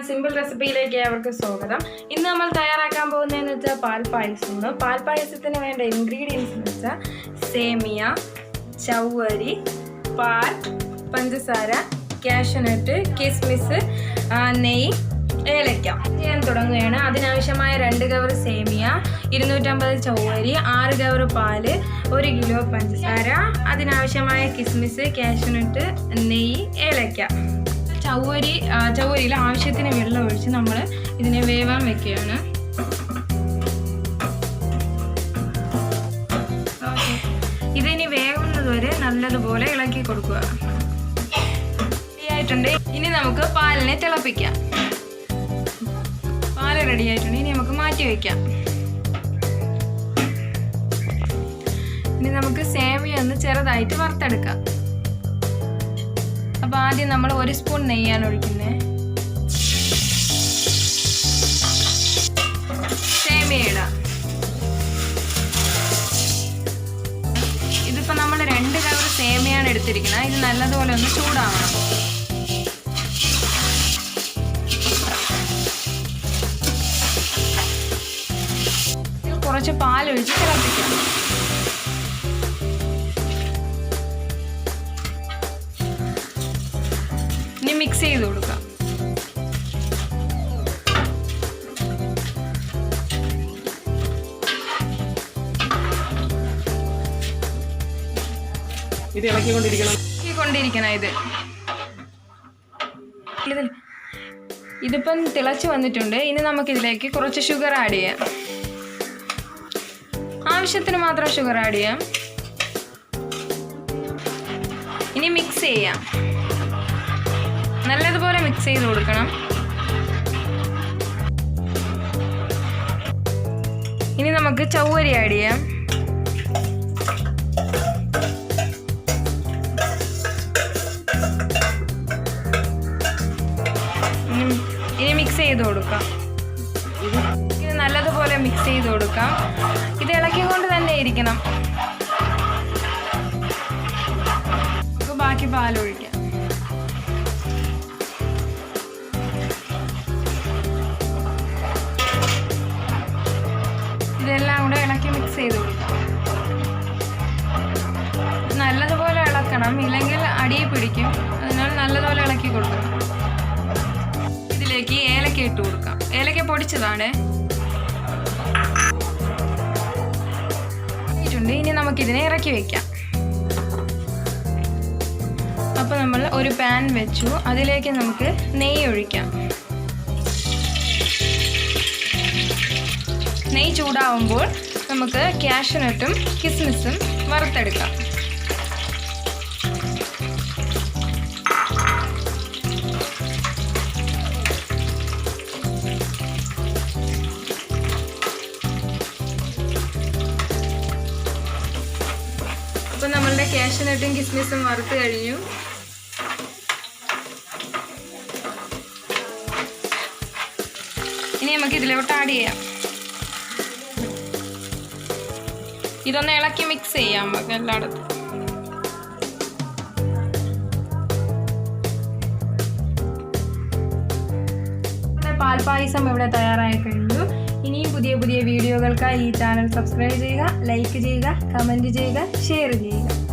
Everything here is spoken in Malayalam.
സിമ്പിൾ റെസിപ്പിയിലേക്ക് അവർക്ക് സ്വാഗതം. ഇന്ന് നമ്മൾ തയ്യാറാക്കാൻ പോകുന്നതെന്ന് വെച്ചാൽ പാൽപ്പായസമാണ്. പാൽപ്പായസത്തിന് വേണ്ട ഇൻഗ്രീഡിയൻസ് എന്ന് വെച്ചാൽ സേമിയ, ചവ്വരി, പാൽ, പഞ്ചസാര, കാഷ്യൂനട്ട്, കിസ്മിസ്, നെയ്യ്, ഏലക്ക. ചെയ്യാൻ തുടങ്ങുകയാണ്. അതിനാവശ്യമായ 2 കവർ സേമിയ, 250 ചവ്വരി, 6 കവർ പാല്, 1 കിലോ പഞ്ചസാര, അതിനാവശ്യമായ കിസ്മിസ്, കാഷ്യൂനട്ട്, നെയ്യ്, ഏലക്ക. ചവ്വരിയിൽ ആവശ്യത്തിന് വെള്ളം ഒഴിച്ച് നമ്മൾ ഇതിനെ വേവാൻ വെക്കുകയാണ്. ഇതിനി വേവുന്നത് വരെ നല്ലതുപോലെ ഇളക്കി കൊടുക്കുക. റെഡിയായിട്ടുണ്ട്. ഇനി നമുക്ക് പാലിനെ തിളപ്പിക്കാം. പാല് റെഡി ആയിട്ടുണ്ട്. ഇനി നമുക്ക് മാറ്റി വയ്ക്കാം. ഇനി നമുക്ക് സേമിയ ഒന്ന് ചെറുതായിട്ട് വറുത്തെടുക്കാം. അപ്പോൾ ആദ്യം നമ്മൾ 1 സ്പൂൺ നെയ്യാണ് ഒഴിക്കുന്നത്. സേമിയ ഇടാം. ഇതിപ്പോൾ നമ്മൾ 2 കവർ സേമിയാണ് എടുത്തിരിക്കുന്നത്. ഇത് നല്ലതുപോലെ ഒന്ന് ചൂടാവണം. കുറച്ച് പാലൊഴിച്ച് തിളപ്പിക്കാം. ഇനി മിക്സ് ചെയ്ത് കൊടുക്കാം. ഇത് ഇളക്കിക്കൊണ്ടിരിക്കണം. ഇതിപ്പം തിളച്ച് വന്നിട്ടുണ്ട്. ഇനി നമുക്കിതിലേക്ക് കുറച്ച് ഷുഗർ ആഡ് ചെയ്യാം. ആവശ്യത്തിന് മാത്രം ഷുഗർ ആഡ് ചെയ്യാം. ഇനി മിക്സ് ചെയ്യാം. നല്ലതുപോലെ മിക്സ് ചെയ്ത് കൊടുക്കണം. ഇനി നമുക്ക് ചവ്വരി ആഡ് ചെയ്യാം. ഇനി മിക്സ് ചെയ്ത് കൊടുക്കാം. ഇത് നല്ലതുപോലെ മിക്സ് ചെയ്ത് കൊടുക്കാം. ഇത് ഇളക്കിക്കൊണ്ട് തന്നെ ഇരിക്കണം. നമുക്ക് ബാക്കി പാലൊഴിക്കാം. ഇതെല്ലാം കൂടെ ഇളക്കി മിക്സ് ചെയ്ത് കൊടുക്കാം. നല്ലതുപോലെ ഇളക്കണം, ഇല്ലെങ്കിൽ അടിയിൽ പിടിക്കും. അതിനാൽ നല്ലതുപോലെ ഇളക്കി കൊടുക്കണം. ഇതിലേക്ക് ഏലക്ക ഇട്ട് കൊടുക്കാം. ഏലക്ക പൊടിച്ചതാണ്. ഇനി നമുക്കിതിനെ ഇറക്കി വെക്കാം. അപ്പോൾ നമ്മൾ ഒരു പാൻ വെച്ചു. അതിലേക്ക് നമുക്ക് നെയ്യ് ഒഴിക്കാം. നെയ്യ് ചൂടാവുമ്പോൾ നമുക്ക് കാഷ്യൂനട്ടും കിസ്മിസും വറുത്തെടുക്കാം. അപ്പോൾ നമ്മളുടെ കാഷ്യൂനട്ടും കിസ്മിസും വറുത്ത് കഴിഞ്ഞു. ഇനി നമുക്ക് ഇതിലോട്ട് ആഡ് ചെയ്യാം. ഇതൊന്ന് ഇളക്കി മിക്സ് ചെയ്യാം നമുക്ക് എല്ലായിടത്തും. പാൽപ്പായസം ഇവിടെ തയ്യാറായി കഴിഞ്ഞു. ഇനിയും പുതിയ പുതിയ വീഡിയോകൾക്കായി ഈ ചാനൽ സബ്സ്ക്രൈബ് ചെയ്യുക, ലൈക്ക് ചെയ്യുക, കമൻറ്റ് ചെയ്യുക, ഷെയർ ചെയ്യുക.